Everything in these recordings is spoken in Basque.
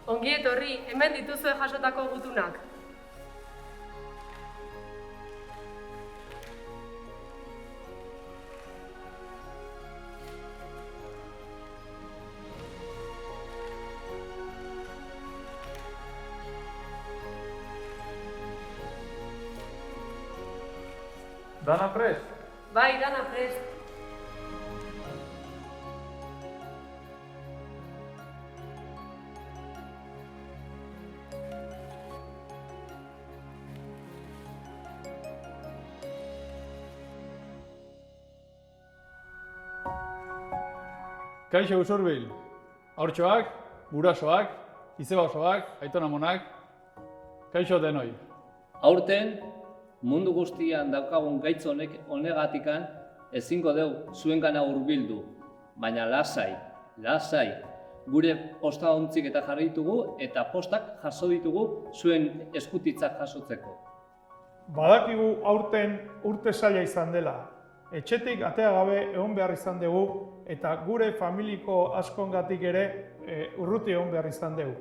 Ongi etorri, hemen dituzue jasotako gutunak. Dana prest? Bai, dana prest. Kaixo Usurbil, haurtxoak, gurasoak, izebasoak, aitonamonak, kaixo denoi. Aurten, mundu guztian daukagun gaitz honegatikan ezingo deu zuengana hurbildu, baina lasai, gure posta ontzik eta jarri ditugu eta postak jaso ditugu zuen eskutitzak jasotzeko. Badakigu aurten urte zaila izan dela. Etxetik atea gabe egon behar izan dugu eta gure familiko askongatik ere urruti egon behar izan dugu.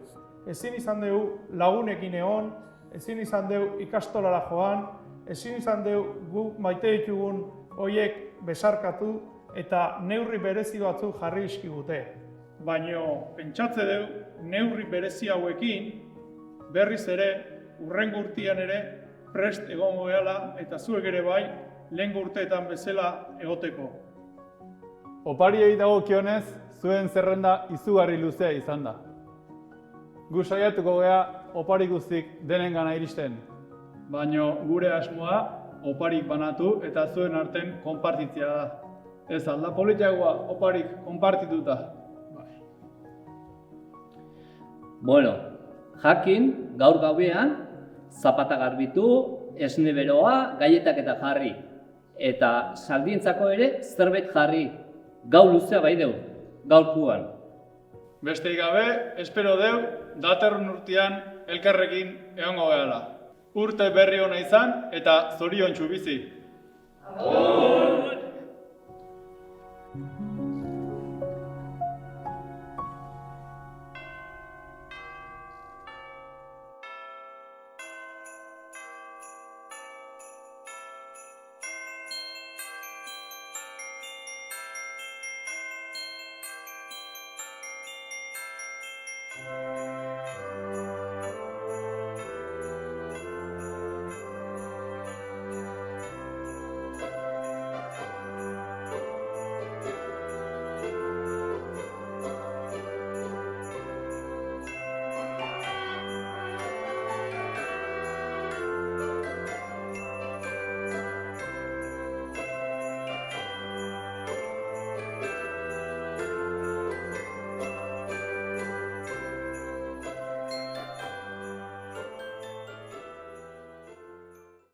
Ezin izan dugu lagunekin egon, ezin izan dugu ikastolara joan, ezin izan dugu guk maite ditugun horiek besarkatu eta neurri berezi batzuk jarri dizkigute. Baina pentsatze dugu neurri berezi hauekin berriz ere hurrengo urtean ere prest egongo gehala eta zuek ere bai lehen urteetan bezala egoteko. Opariei dagokionez, zuen zerrenda izugarri luzea izan da. Gu saiatuko gea opari guztik denengana iristen. Baina gure asmoa oparik banatu eta zuen arten konpartitzea da. Ez alda politiagoa oparik konpartituta. Bueno, jakin gaur gauean zapata garbitu, esne beroa, gaietak eta jarri. Eta saldientzako ere zerbait jarri. Gau luzea bai deu, gaurkuan. Besteik gabe, espero deu, datorren urtean elkarrekin egongo gehala. Urte berri ona izan eta zoriontsu bizi. Agur!